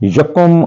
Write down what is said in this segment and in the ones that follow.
1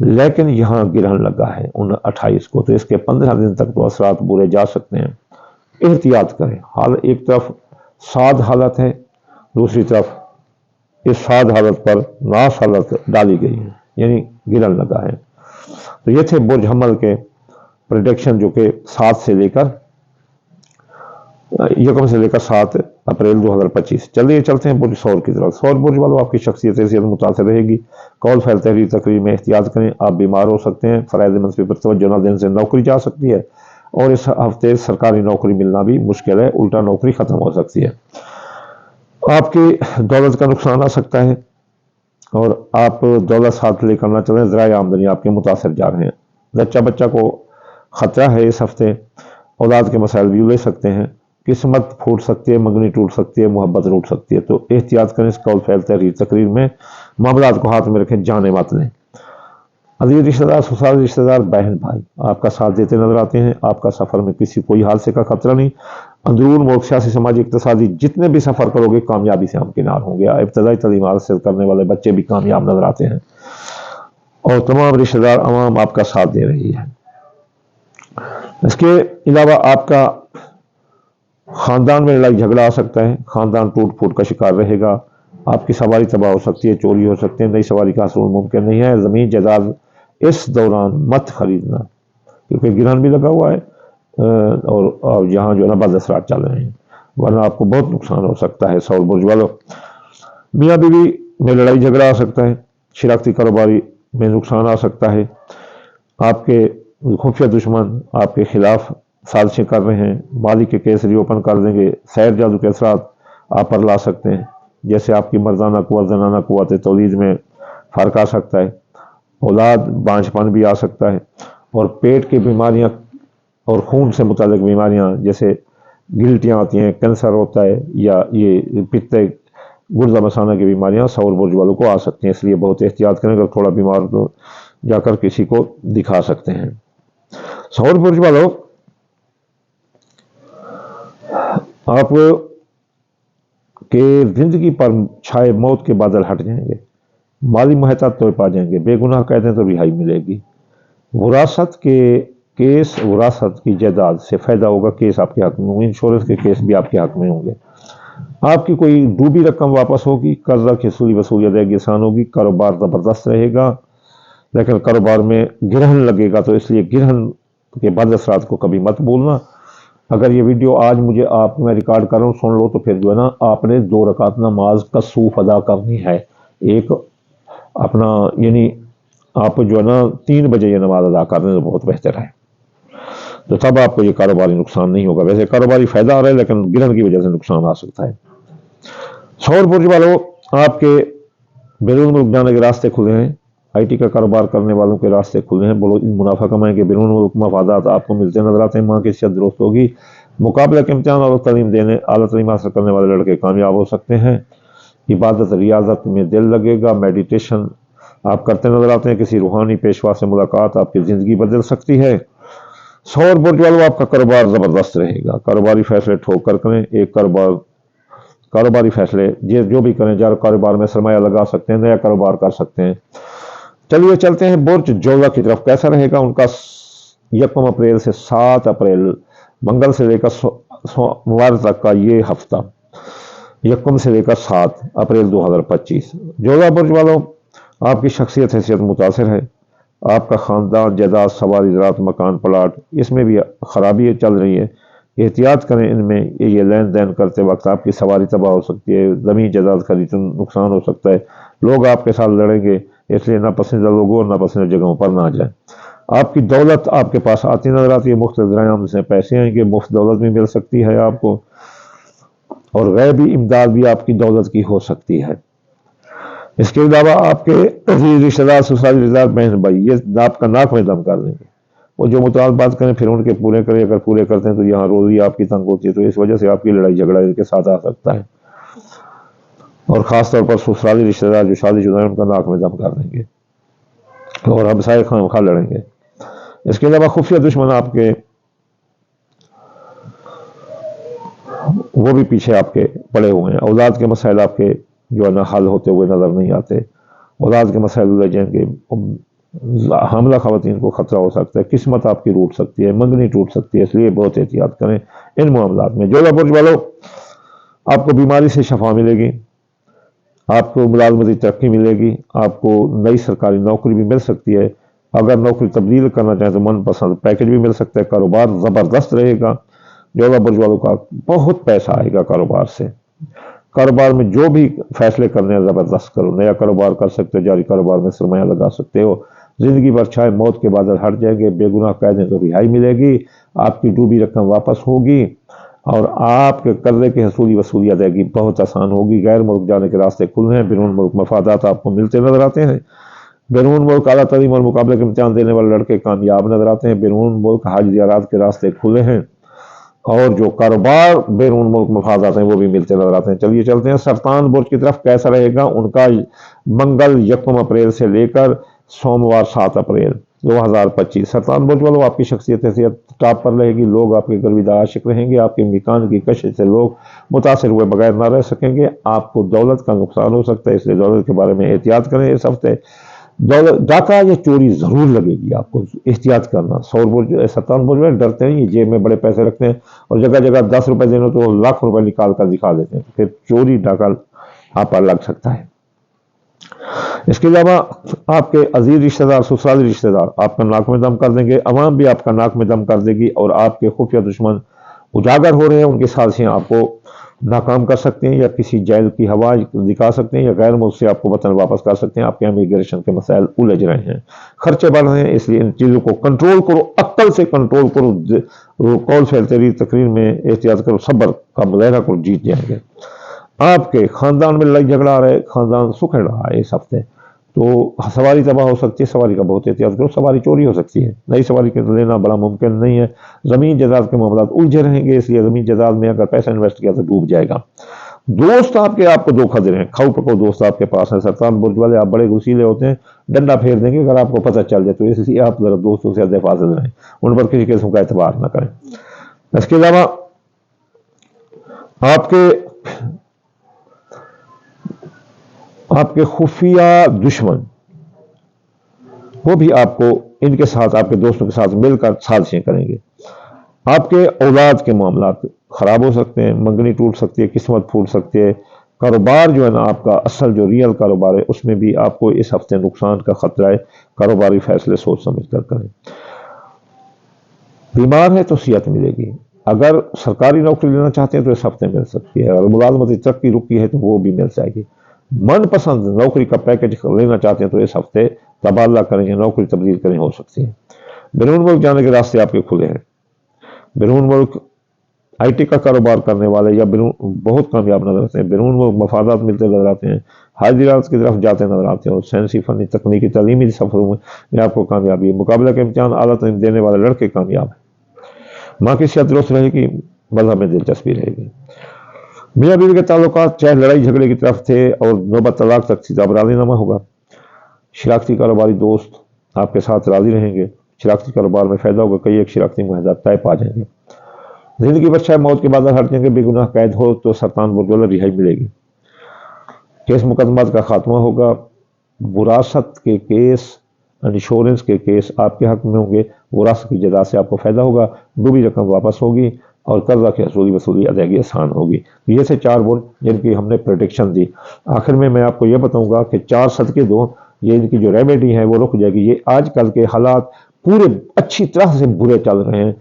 لیکن یہاں گرہن لگا ہے 28 کو، تو اس کے 15 دن تک تو اثرات برے جا سکتے ہیں۔ احتیاط کریں۔ حال ایک طرف سعد حالت ہے، دوسری طرف اس سعد حالت پر ناس حالت ڈالی گئی ہے، یعنی گرہن لگا ہے۔ تو یہ تھے برج حمل کے پریڈکشن، جو کہ 7 سے لے کر 7 اپریل 2025۔ چلیے چلتے ہیں برج ثور کی طرف۔ ثور برج والوں، آپ کی شخصیت متاثر رہے گی۔ قول فعل تحریر تقریر میں احتیاط کریں، آپ بیمار ہو سکتے ہیں، فرائض منصبی پر توجہ نہ دینے سے نوکری جا سکتی ہے، اور اس ہفتے سرکاری نوکری ملنا بھی مشکل ہے، الٹا نوکری ختم ہو سکتی ہے۔ آپ کی دولت کا نقصان آ سکتا ہے، اور آپ دولت ساتھ لے کرنا چلیں، ذرائع آمدنی آپ کے متاثر جا رہے ہیں۔ بچہ کو خطرہ ہے اس ہفتے، اولاد کے مسائل بھی لے سکتے ہیں، قسمت پھوٹ سکتی ہے، منگنی ٹوٹ سکتی ہے، محبت روٹ سکتی ہے، تو احتیاط کریں اس قول فعل تحریر تقریر میں، معاملات کو ہاتھ میں رکھیں، جانے مت لیں۔ عزیز رشتہ دار، سسرال رشتہ دار، بہن بھائی آپ کا ساتھ دیتے نظر آتے ہیں، آپ کا سفر میں کسی کوئی حادثے کا خطرہ نہیں۔ اندرون ملک سیاسی، سماجی، اقتصادی جتنے بھی سفر کرو گے کامیابی سے ہمکنار ہوں گے۔ ابتدائی تعلیم حاصل کرنے والے بچے بھی کامیاب نظر آتے ہیں، اور تمام رشتہ دار عوام آپ کا ساتھ دے رہی ہے۔ اس کے علاوہ آپ کا خاندان میں لڑائی جھگڑا آ سکتا ہے، خاندان ٹوٹ پھوٹ کا شکار رہے گا، آپ کی سواری تباہ ہو سکتی ہے، چوری ہو سکتے ہیں، نئی سواری کا حصول ممکن نہیں ہے۔ زمین جائیداد اس دوران مت خریدنا، کیونکہ گرہن بھی لگا ہوا ہے، اور یہاں جو ہے نا بد اثرات چل رہے ہیں، ورنہ آپ کو بہت نقصان ہو سکتا ہے۔ ثور برج والوں، میاں بیوی میں لڑائی جھگڑا آ سکتا ہے، شراکتی کاروباری میں نقصان آ سکتا ہے، آپ کے خفیہ دشمن آپ کے خلاف سازشیں کر رہے ہیں، مالی کے کیس ری اوپن کر دیں گے، سحر جادو کے اثرات آپ پر لا سکتے ہیں، جیسے آپ کی مردانہ قوت زنانہ قوت تولید میں فرق آ سکتا ہے، اولاد بانجھ پن بھی آ سکتا ہے، اور پیٹ کی بیماریاں اور خون سے متعلق بیماریاں جیسے گلٹیاں آتی ہیں، کینسر ہوتا ہے، یا یہ پتے گردہ مسانہ کی بیماریاں ثور برج والوں کو آ سکتی ہیں، اس لیے بہت احتیاط کریں، اگر تھوڑا بیمار ہو تو جا کر کسی کو دکھا سکتے ہیں۔ ثور برج والوں، آپ کے زندگی پر چھائے موت کے بادل ہٹ جائیں گے، مالی محتاط تو پا جائیں گے، بے گناہ کہتے ہیں تو رہائی ملے گی، وراثت کے کیس، وراثت کی جائیداد سے فائدہ ہوگا، کیس آپ کے حق میں ہوں گے، انشورنس کے کیس بھی آپ کے حق میں ہوں گے، آپ کی کوئی ڈوبی رقم واپس ہوگی، قرضہ کی وصولی ادائیگی آسان ہوگی، کاروبار زبردست رہے گا، لیکن کاروبار میں گرہن لگے گا، تو اس لیے گرہن کے بعد اثرات کو کبھی مت بولنا۔ اگر یہ ویڈیو آج مجھے آپ میں ریکارڈ کر رہا ہوں سن لو، تو پھر جو ہے نا آپ نے 2 رکعت نماز کسوف ادا کرنی ہے، ایک اپنا یعنی آپ جو ہے نا 3 بجے یہ نماز ادا کر رہے ہیں تو بہت بہتر ہے، تو تب آپ کو یہ کاروباری نقصان نہیں ہوگا۔ ویسے کاروباری فائدہ آ رہا ہے، لیکن گرہن کی وجہ سے نقصان آ سکتا ہے۔ ثور برج والوں، آپ کے بیرون ملک جانے کے راستے کھلے ہیں، آئی ٹی کا کاروبار کرنے والوں کے راستے کھلے ہیں، بڑو منافع کمائیں گے، بیرون ملک مفادات آپ کو ملتے نظر آتے ہیں، ماں کی صحت درست ہوگی، مقابلہ کے امتحان اور اعلیٰ تعلیم حاصل کرنے والے لڑکے کامیاب ہو سکتے ہیں، عبادت ریاضت میں دل لگے گا، میڈیٹیشن آپ کرتے نظر آتے ہیں، کسی روحانی پیشوا سے ملاقات آپ کی زندگی بدل سکتی ہے۔ ثور برج والوں، آپ کا کاروبار زبردست رہے گا، کاروباری فیصلے ٹھوک کر کریں، ایک کاروباری فیصلے جو بھی کریں، جہاں کاروبار میں سرمایہ لگا سکتے ہیں، نیا کاروبار کر سکتے ہیں۔ چلیے چلتے ہیں برج جوزہ کی طرف، کیسا رہے گا ان کا 1 اپریل سے 7 اپریل منگل سے لے کر سوموار تک کا یہ ہفتہ، 1 سے لے کر 7 اپریل 2025۔ جوزہ برج والوں، آپ کی شخصیت حیثیت متاثر ہے، آپ کا خاندان جائیداد سواری زراعت مکان پلاٹ اس میں بھی خرابی چل رہی ہے، احتیاط کریں ان میں، یہ لین دین کرتے وقت آپ کی سواری تباہ ہو سکتی ہے، زمین جائیداد خرید نقصان ہو سکتا ہے، لوگ آپ کے ساتھ لڑیں گے، اس لیے ناپسندیدہ لوگوں اور ناپسندیدہ جگہوں پر نہ جائیں۔ آپ کی دولت آپ کے پاس آتی نظر آتی ہے، مختلف ذرائع آمدنی سے پیسے آئیں گے، مفت دولت بھی مل سکتی ہے آپ کو، اور غیبی امداد بھی آپ کی دولت کی ہو سکتی ہے۔ اس کے علاوہ آپ کے رشتہ دار، سسرالی رشتہ دار، بہن بھائی، یہ آپ کا ناک میں دم کر دیں گے، وہ جو مطالبات کریں پھر ان کے پورے کریں، اگر پورے کرتے ہیں تو یہاں روزی آپ کی تنگ ہوتی ہے، تو اس وجہ سے آپ کی لڑائی جھگڑا ان کے ساتھ آ سکتا ہے، اور خاص طور پر سسرالی رشتہ دار جو شادی شدہ ہیں ان کا ناک میں دم کر دیں گے، اور ہمسائے خواہ لڑیں گے۔ اس کے علاوہ خفیہ دشمن آپ کے وہ بھی پیچھے آپ کے پڑے ہوئے ہیں، اولاد کے مسائل آپ کے جو ہے نا حل ہوتے ہوئے نظر نہیں آتے، اولاد کے مسائل الجھ جائیں گے، حاملہ خواتین کو خطرہ ہو سکتا ہے، قسمت آپ کی روٹ سکتی ہے، منگنی ٹوٹ سکتی ہے، اس لیے بہت احتیاط کریں ان معاملات میں۔ جوڑا برج والوں، آپ کو بیماری سے شفا ملے گی، آپ کو ملازمتی ترقی ملے گی، آپ کو نئی سرکاری نوکری بھی مل سکتی ہے، اگر نوکری تبدیل کرنا چاہیں تو من پسند پیکج بھی مل سکتا ہے، کاروبار زبردست رہے گا۔ جوڑا برج والوں کا بہت پیسہ آئے گا کاروبار سے، کاروبار میں جو بھی فیصلے کرنے ہیں زبردست کرو، نیا کاروبار کر سکتے ہو، جاری کاروبار میں سرمایہ لگا سکتے ہو، زندگی بھر چاہے موت کے بادل ہٹ جائیں گے، بے گناہ قیدیں تو رہائی ملے گی، آپ کی ڈوبی رقم واپس ہوگی، اور آپ کے قرضے کی حصولی وصولی ادائیگی بہت آسان ہوگی۔ غیر ملک جانے کے راستے کھلے ہیں، بیرون ملک مفادات آپ کو ملتے نظر آتے ہیں، بیرون ملک اعلیٰ تعلیم اور مقابلے کے امتحان دینے والے لڑکے کامیاب نظر آتے ہیں، بیرون ملک حج زیارات کے راستے کھلے ہیں، اور جو کاروبار بیرون ملک مفادات ہیں وہ بھی ملتے نظر آتے ہیں۔ چلیے چلتے ہیں سرطان برج کی طرف، کیسا رہے گا ان کا منگل 1 اپریل سے لے کر سوموار 7 اپریل 2025۔ سرطان برج والوں، آپ کی شخصیت حیثیت ٹاپ پر رہے گی، لوگ آپ کے گرویدہ عاشق رہیں گے، آپ کے مکان کی کشش سے لوگ متاثر ہوئے بغیر نہ رہ سکیں گے، آپ کو دولت کا نقصان ہو سکتا ہے، اس لیے دولت کے بارے میں احتیاط کریں اس ہفتے۔ دولت ڈاکہ یا چوری ضرور لگے گی، آپ کو احتیاط کرنا۔ سور برج سرطان برج میں ڈرتے ہیں، یہ جیب میں بڑے پیسے رکھتے ہیں اور جگہ جگہ 10 روپے دینا تو لاکھ روپے نکال کر دکھا دیتے ہیں، پھر چوری ڈاکہ آپ پر لگ سکتا ہے۔ اس کے علاوہ آپ کے عزیز رشتہ دار، سسرالی رشتہ دار آپ کا ناک میں دم کر دیں گے، عوام بھی آپ کا ناک میں دم کر دے گی، اور آپ کے خفیہ دشمن اجاگر ہو رہے ہیں، ان کی سازشیں آپ کو ناکام کر سکتے ہیں، یا کسی جیل کی ہوا دکھا سکتے ہیں، یا غیر ملک سے آپ کو وطن واپس کر سکتے ہیں، آپ کے امیگریشن کے مسائل الجھ رہے ہیں، خرچے بڑھ رہے ہیں، اس لیے ان چیزوں کو کنٹرول کرو، عقل سے کنٹرول کرو، قول فعل تحریر تقریر میں احتیاط کرو، صبر کا مظاہرہ کرو، جیت جائیں گے۔ آپ کے خاندان میں لڑائی جھگڑا آ رہا ہے، خاندان سکڑ رہا ہے اس ہفتے، تو سواری تباہ ہو سکتی ہے، سواری کا بہت احتیاط کرو، سواری چوری ہو سکتی ہے، نئی سواری کے لینا بڑا ممکن نہیں ہے، زمین جائیداد کے معاملات الجھے رہیں گے، اس لیے زمین جائیداد میں اگر پیسہ انویسٹ کیا تو ڈوب جائے گا۔ دوست آپ کو دھوکہ دے رہے ہیں، کھاؤ پکو دوست آپ کے پاس ہیں، سرطان برج والے آپ بڑے غسیلے ہوتے ہیں، ڈنڈا پھیر دیں گے اگر آپ کو پتہ چل جائے، تو اس لیے آپ ذرا دوستوں سے حد حفاظت رہیں، ان پر کسی قسم کا اعتبار نہ کریں۔ اس کے علاوہ آپ کے خفیہ دشمن وہ بھی آپ کو ان کے ساتھ، آپ کے دوستوں کے ساتھ مل کر سازشیں کریں گے، آپ کے اولاد کے معاملات خراب ہو سکتے ہیں، منگنی ٹوٹ سکتی ہے، قسمت پھوٹ سکتی ہے، کاروبار جو ہے نا آپ کا اصل جو ریئل کاروبار ہے اس میں بھی آپ کو اس ہفتے نقصان کا خطرہ ہے، کاروباری فیصلے سوچ سمجھ کر کریں۔ بیمار ہے تو صحت ملے گی، اگر سرکاری نوکری لینا چاہتے ہیں تو اس ہفتے مل سکتی ہے، اگر ملازمتی ترقی رکی ہے تو وہ بھی مل جائے گی، من پسند نوکری کا پیکج لینا چاہتے ہیں تو اس ہفتے تبادلہ کریں یا نوکری تبدیل کریں ہو سکتی ہے۔ بیرون ملک جانے کے راستے آپ کے کھلے ہیں، بیرون ملک آئی ٹی کا کاروبار کرنے والے یا بہت کامیاب نظر آتے ہیں، بیرون ملک مفادات ملتے نظر آتے ہیں، حج زیارت کی طرف جاتے نظر آتے ہیں، اور سائنسی فنی تکنیکی تعلیمی سفروں میں آپ کو کامیابی ہے، مقابلہ کے امتحان اعلیٰ تعلیم دینے والے لڑکے کامیاب ہیں، ماں کی صحت درست رہے گی، مذہب میں دلچسپی رہے گی، میاں بیوی کے تعلقات چاہے لڑائی جھگڑے کی طرف تھے اور نوبت طلاق تک تھی تو اب راضی نامہ ہوگا، شراکتی کاروباری دوست آپ کے ساتھ راضی رہیں گے، شراکتی کاروبار میں فائدہ ہوگا، کئی ایک شراکتی معاہدات طے پا جائیں گے، زندگی بچہ موت کے بعد ہٹ جائیں گے، بے گناہ قید ہو تو سرطان برج والے رہائی ملے گی، کیس مقدمات کا خاتمہ ہوگا، وراثت کے کیس، انشورنس کے کیس آپ کے حق میں ہوں گے، وراثت کی جائیداد سے آپ کو فائدہ ہوگا، ڈوبی رقم واپس ہوگی، اور قرضہ کی وصولی ادائیگی آسان ہوگی۔ یہ سے 4 برج جن کی ہم نے پریڈکشن دی۔ آخر میں آپ کو یہ بتاؤں گا کہ 4 صدقے دو، یہ ان کی جو ریمیڈی ہے وہ رک جائے گی، یہ آج کل کے حالات پورے اچھی طرح سے برے چل رہے ہیں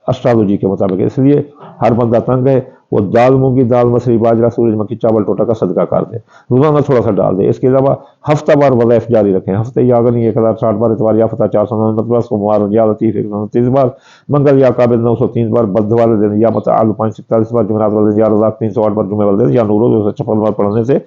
اسٹرالوجی کے مطابق، اس لیے ہر بندہ تنگ ہے، وہ دال مونگی، دال مسری، باجرہ، سورج مکھی، چاول ٹوٹا کا صدقہ کر دے، روزانہ تھوڑا سا ڈال دے۔ اس کے علاوہ ہفتہ وار وظائف جاری رکھیں، ہفتے یا اگنی 1060 بار، اتوار یا فتح 499 سوموار یا لطیف 129 بار، منگل یا قابل 903 بار، بدھ والے دن یا متعال 547 بار، جمعرات والے دن یا رزاق 308 بار، جمعے والے دن یا نورو 256 بار پڑھنے سے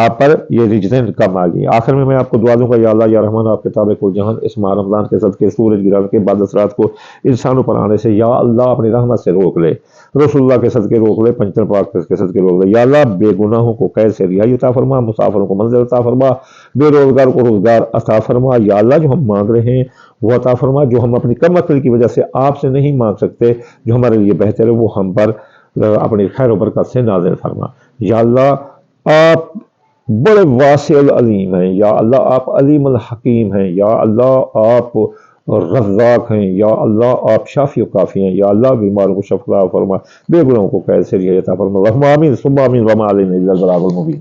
آپ پر یہ رجتیں کم آ گئی۔ آخر میں آپ کو دعا دوں گا، یا اللہ یا رحمان، آپ کے تابع کل جہان اس ماہ رمضان کے صدقے سورج گرانے کے بعد اثرات کو انسانوں پر آنے سے یا اللہ اپنی رحمت سے روک لے، رسول اللہ کے صدقے روک لے، پنجتن پاک کے صدقے روک لے، یا اللہ بے گناہوں کو قید سے رہائی عطا فرما، مسافروں کو منزل عطا فرما، بے روزگار کو روزگار عطا فرما، یا اللہ جو ہم مانگ رہے ہیں وہ عطا فرما، جو ہم اپنی کم عقلی کی وجہ سے آپ سے نہیں مانگ سکتے، جو ہمارے لیے بہتر ہے وہ ہم پر اپنی خیر و برکت سے نازل فرما، یا اللہ آپ بڑے واسع العلیم ہیں، یا اللہ آپ علیم الحکیم ہیں، یا اللہ آپ رزاق ہیں، یا اللہ آپ شافی و کافی ہیں، یا اللہ بیماروں کو شفا فرما، بے گناہوں کو خیر سے رعایت عطا فرما، اللہم آمین ثم آمین وما علینا الا البلاغ المبین۔